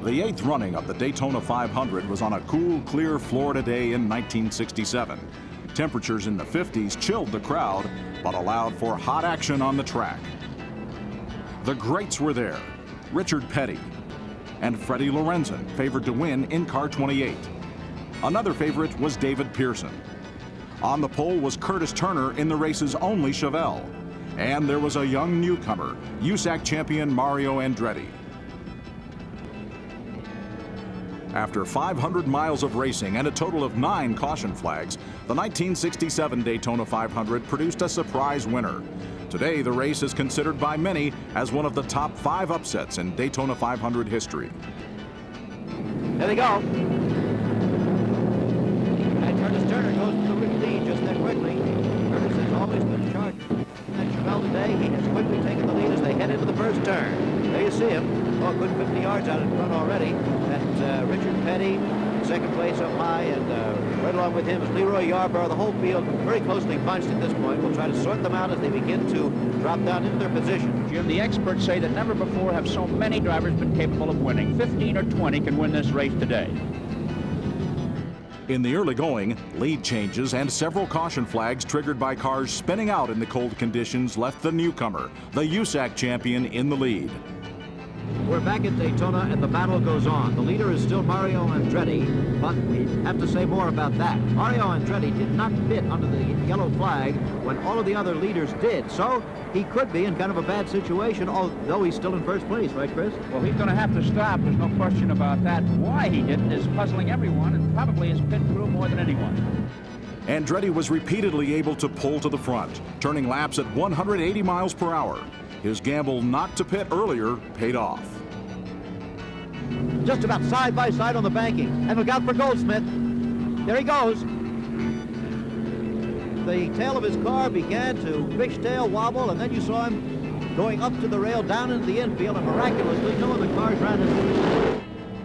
The 8th running of the Daytona 500 was on a cool, clear Florida day in 1967. Temperatures in the 50s chilled the crowd, but allowed for hot action on the track. The greats were there: Richard Petty and Freddie Lorenzen, favored to win in car 28. Another favorite was David Pearson. On the pole was Curtis Turner in the race's only Chevelle. And there was a young newcomer, USAC champion Mario Andretti. After 500 miles of racing and a total of 9 caution flags, the 1967 Daytona 500 produced a surprise winner. Today, the race is considered by many as one of the top 5 upsets in Daytona 500 history. There they go. And Curtis Turner goes to the lead just that quickly. Curtis has always been in charge. And Chevelle today, he has quickly taken the lead as they head into the first turn. There you see him. Oh, a good 50 yards out in front already. That's Richard Petty, second place up high, and right along with him is Leroy Yarborough. The whole field very closely bunched at this point. We'll try to sort them out as they begin to drop down into their position. Jim, the experts say that never before have so many drivers been capable of winning. 15 or 20 can win this race today. In the early going, lead changes and several caution flags triggered by cars spinning out in the cold conditions left the newcomer, the USAC champion, in the lead. We're back at Daytona, and the battle goes on. The leader is still Mario Andretti, but we have to say more about that. Mario Andretti did not fit under the yellow flag when all of the other leaders did, so he could be in kind of a bad situation, although he's still in first place, right, Chris? Well, he's going to have to stop. There's no question about that. Why he didn't is puzzling everyone, and probably his pit crew more than anyone. Andretti was repeatedly able to pull to the front, turning laps at 180 miles per hour. His gamble not to pit earlier paid off. Just about side by side on the banking, and look out for Goldsmith. There he goes. The tail of his car began to fishtail, wobble, and then you saw him going up to the rail, down into the infield, and miraculously, no other cars ran his.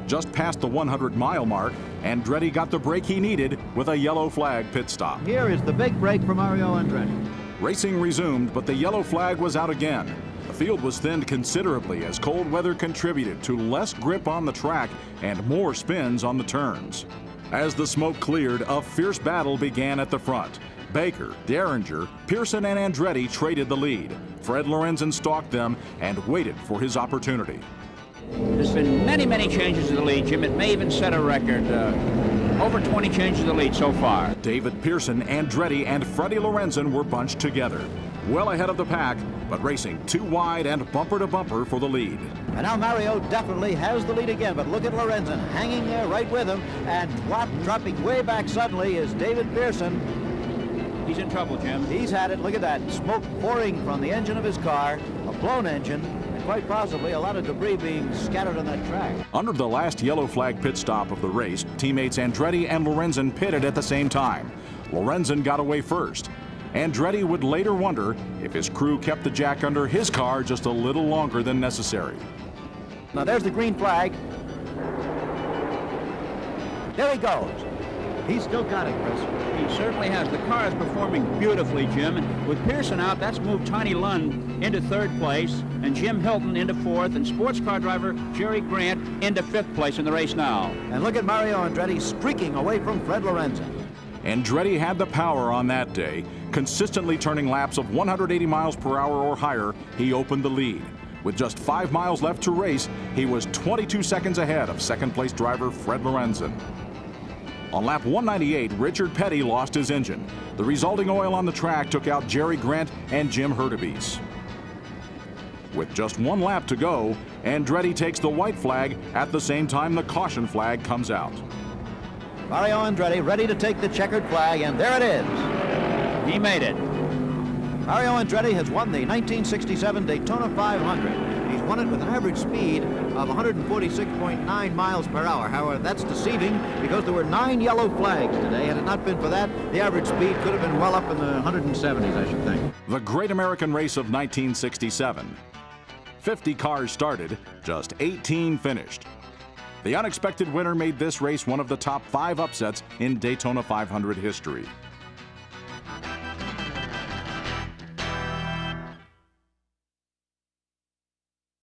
Just past the 100-mile mark, Andretti got the break he needed with a yellow flag pit stop. Here is the big break for Mario Andretti. Racing resumed, but the yellow flag was out again. The field was thinned considerably as cold weather contributed to less grip on the track and more spins on the turns. As the smoke cleared, a fierce battle began at the front. Baker, Derringer, Pearson, and Andretti traded the lead. Fred Lorenzen stalked them and waited for his opportunity. There's been many, many changes to the lead, Jim. It may even set a record. Over 20 changes to the lead so far. David Pearson, Andretti, and Freddie Lorenzen were bunched together, well ahead of the pack, but racing too wide and bumper to bumper for the lead. And now Mario definitely has the lead again, but look at Lorenzen hanging there right with him, and dropping way back suddenly is David Pearson. He's in trouble, Jim. He's had it. Look at that. Smoke pouring from the engine of his car, a blown engine, and quite possibly a lot of debris being scattered on that track. Under the last yellow flag pit stop of the race, teammates Andretti and Lorenzen pitted at the same time. Lorenzen got away first. Andretti would later wonder if his crew kept the jack under his car just a little longer than necessary. Now there's the green flag. There he goes. He's still got it, Chris. He certainly has. The car is performing beautifully, Jim. And with Pearson out, that's moved Tiny Lund into 3rd place, and Jim Hilton into 4th, and sports car driver Jerry Grant into 5th place in the race now. And look at Mario Andretti streaking away from Fred Lorenzen. Andretti had the power on that day. Consistently turning laps of 180 miles per hour or higher, he opened the lead. With just 5 miles left to race, he was 22 seconds ahead of 2nd place driver Fred Lorenzen. On lap 198, Richard Petty lost his engine. The resulting oil on the track took out Jerry Grant and Jim Hurtubise. With just 1 lap to go, Andretti takes the white flag at the same time the caution flag comes out. Mario Andretti ready to take the checkered flag, and there it is. He made it. Mario Andretti has won the 1967 Daytona 500. He's won it with an average speed of 146.9 miles per hour. However, that's deceiving because there were 9 yellow flags today. Had it not been for that, the average speed could have been well up in the 170s, I should think. The Great American Race of 1967. 50 cars started, just 18 finished. The unexpected winner made this race one of the top 5 upsets in Daytona 500 history.